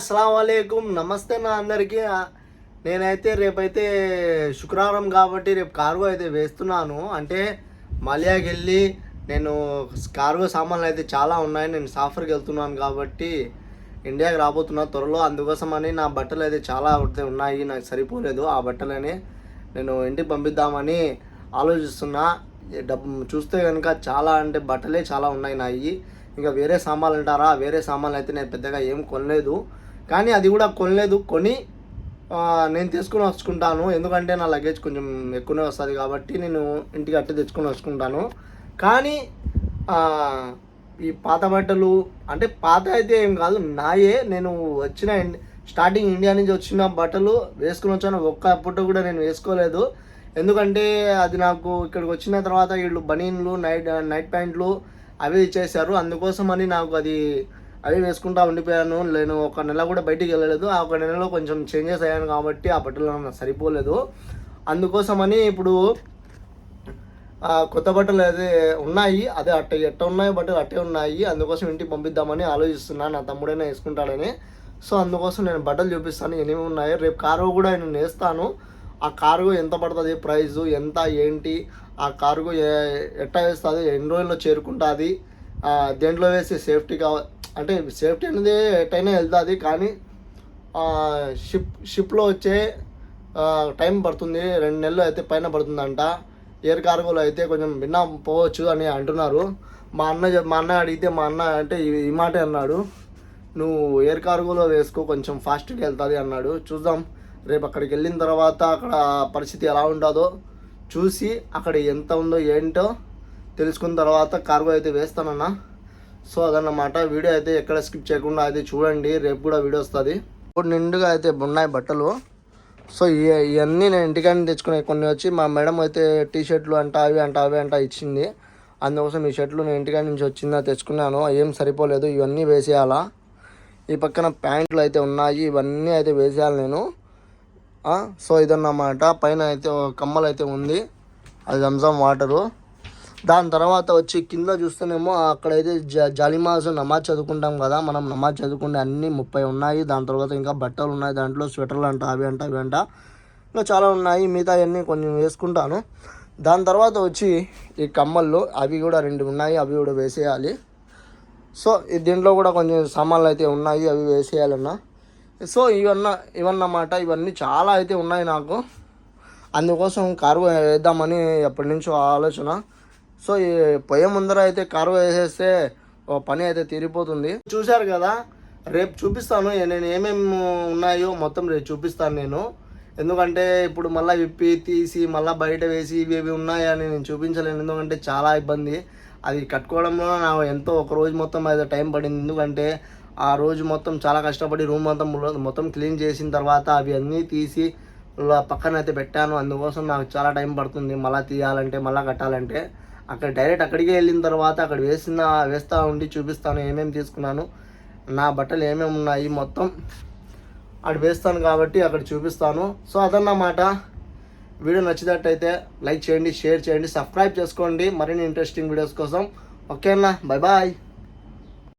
అస్సలాముఅలైకుం, నమస్తే నా అందరికీ. నేనైతే రేపైతే శుక్రవారం కాబట్టి రేపు కార్గో అయితే వేస్తున్నాను. అంటే మలియాకి వెళ్ళి నేను కార్గో సామాన్లు అయితే చాలా ఉన్నాయి. నేను సాఫర్కి వెళ్తున్నాను కాబట్టి ఇండియాకి రాబోతున్నా త్వరలో. అందుకోసమని నా బట్టలు అయితే చాలా ఉన్నాయి, నాకు సరిపోలేదు. ఆ బట్టలని నేను ఇంటికి పంపిద్దామని ఆలోచిస్తున్నా. డబ్బు చూస్తే కనుక చాలా అంటే బట్టలే చాలా ఉన్నాయి నాయి. ఇంకా వేరే సామాన్లు అంటారా, వేరే సామాన్లు అయితే నేను పెద్దగా ఏం కొనలేదు. కానీ అది కూడా కొని నేను తీసుకుని వచ్చుకుంటాను. ఎందుకంటే నా లగేజ్ కొంచెం ఎక్కువనే వస్తుంది కాబట్టి నేను ఇంటికి అట్టే తెచ్చుకొని వచ్చుకుంటాను. కానీ ఈ పాత బట్టలు అంటే పాత అయితే ఏం కాదు, నాయే. నేను స్టార్టింగ్ ఇండియా నుంచి వచ్చిన బట్టలు వేసుకుని వచ్చాను. ఒక్క పుట్ట కూడా నేను వేసుకోలేదు. ఎందుకంటే అది నాకు ఇక్కడికి వచ్చిన తర్వాత వీళ్ళు బనీన్లు, నైట్ ప్యాంట్లు అవి ఇచ్చేసారు. అందుకోసమని నాకు అవి వేసుకుంటా ఉండిపోయాను. నేను ఒక నెల కూడా బయటికి వెళ్ళలేదు. ఆ ఒక నెలలో కొంచెం చేంజెస్ అయ్యాను కాబట్టి ఆ బట్టలు నాకు సరిపోలేదు. అందుకోసమని ఇప్పుడు కొత్త బట్టలు అయితే ఉన్నాయి. అదే ఎట్ట ఉన్నాయి బట్టలు అట్టే ఉన్నాయి. అందుకోసం ఇంటికి పంపిద్దామని ఆలోచిస్తున్నాను. నా తమ్ముడైనా వేసుకుంటాడని. సో అందుకోసం నేను బట్టలు చూపిస్తాను ఏమేమి ఉన్నాయి. రేపు కార్గో కూడా నేను వేస్తాను. ఆ కార్గో ఎంత పడుతుంది, ప్రైజు ఎంత, ఏంటి, ఆ కార్గో ఎట్టా వేస్తుంది, ఎన్ని రోజుల్లో చేరుకుంటుంది, దేంట్లో వేసి సేఫ్టీ అంటే సేఫ్టీ అనేది ఎట్టయినా వెళ్తుంది. కానీ షిప్లో వచ్చే టైం పడుతుంది, 2 నెలలు అయితే పైన పడుతుందంట. ఎయిర్ కార్గోలో అయితే కొంచెం భిన్న పోవచ్చు అని అంటున్నారు. మా అన్న అడిగితే మా అన్న అంటే ఈ మాటే అన్నాడు, నువ్వు ఎయిర్ కార్గోలో వేసుకో, కొంచెం ఫాస్ట్గా వెళ్తుంది అన్నాడు. చూద్దాం, రేపు అక్కడికి వెళ్ళిన తర్వాత అక్కడ పరిస్థితి ఎలా ఉంటుందో చూసి అక్కడ ఎంత ఉందో ఏంటో తెలుసుకున్న తర్వాత కార్గో అయితే వేస్తానన్నా. సో అదన్నమాట. వీడియో అయితే ఎక్కడ స్కిప్ చేయకుండా అయితే చూడండి. రేపు కూడా వీడియో వస్తుంది. ఇప్పుడు నిండుగా అయితే ఉన్నాయి బట్టలు. సో ఇవన్నీ నేను ఇంటికాడ తెచ్చుకునే కొన్ని వచ్చి మా మేడం అయితే టీ షర్ట్లు అవి అంట ఇచ్చింది. అందుకోసం ఈ షర్ట్లు నేను ఇంటికాడ నుంచి వచ్చిందా తెచ్చుకున్నాను. ఏం సరిపోలేదు, ఇవన్నీ వేసేయాలా. ఈ పక్కన ప్యాంట్లు అయితే ఉన్నాయి, ఇవన్నీ అయితే వేసేయాలి నేను. సో ఇదన్నమాట. పైన అయితే కమ్మలు అయితే ఉంది, అది రంజాన్ వాటరు. దాని తర్వాత వచ్చి కింద చూస్తేనేమో అక్కడైతే జాలిమాజ్ నమాజ్ చదువుకుంటాం కదా, మనం నమాజ్ చదువుకుంటే అన్నీ 30 ఉన్నాయి. దాని తర్వాత ఇంకా బట్టలు ఉన్నాయి, దాంట్లో స్వెటర్లు అవి అంట ఇంకా చాలా ఉన్నాయి. మిగతా అన్నీ కొంచెం వేసుకుంటాను. దాని తర్వాత వచ్చి ఈ కమ్మల్లో అవి కూడా 2 ఉన్నాయి, అవి కూడా వేసేయాలి. సో దీంట్లో కూడా కొంచెం సామాన్లు అయితే ఉన్నాయి, అవి వేసేయాలన్నా. సో ఇవన్నమాట. ఇవన్నీ చాలా అయితే ఉన్నాయి నాకు. అందుకోసం కార్గో వేద్దామని ఎప్పటి నుంచో ఆలోచన. సో ఈ పొయ్యి ముందర అయితే కార్గో వేసేస్తే పని అయితే తీరిపోతుంది. చూశారు కదా, రేపు చూపిస్తాను నేను ఏమేమి ఉన్నాయో మొత్తం రేపు చూపిస్తాను నేను. ఎందుకంటే ఇప్పుడు మళ్ళీ విప్పి తీసి మళ్ళీ బయట వేసి ఇవి ఉన్నాయని నేను చూపించలేను. ఎందుకంటే చాలా ఇబ్బంది. అది కట్టుకోవడంలో నాకు ఎంతో ఒక రోజు మొత్తం అయితే టైం పడింది. ఎందుకంటే ఆ రోజు మొత్తం చాలా కష్టపడి రూమ్ మొత్తం క్లీన్ చేసిన తర్వాత అవి అన్నీ తీసి పక్కన అయితే పెట్టాను. అందుకోసం నాకు చాలా టైం పడుతుంది. మళ్ళీ తీయాలంటే, మళ్ళీ కట్టాలంటే. డైరెక్ట్ అక్కడికే వెళ్ళిన తర్వాత అక్కడ వేస్తూ ఉండి చూపిస్తాను ఏమేమి తీసుకున్నాను, నా బట్టలు ఏమేమి ఉన్నాయి మొత్తం అక్కడ వేస్తాను కాబట్టి అక్కడ చూపిస్తాను. సో అదన్నమాట. వీడియో నచ్చినట్టయితే లైక్ చేయండి, షేర్ చేయండి, సబ్స్క్రైబ్ చేసుకోండి మరిన్ని ఇంట్రెస్టింగ్ వీడియోస్ కోసం. ఓకేనా, బాయ్.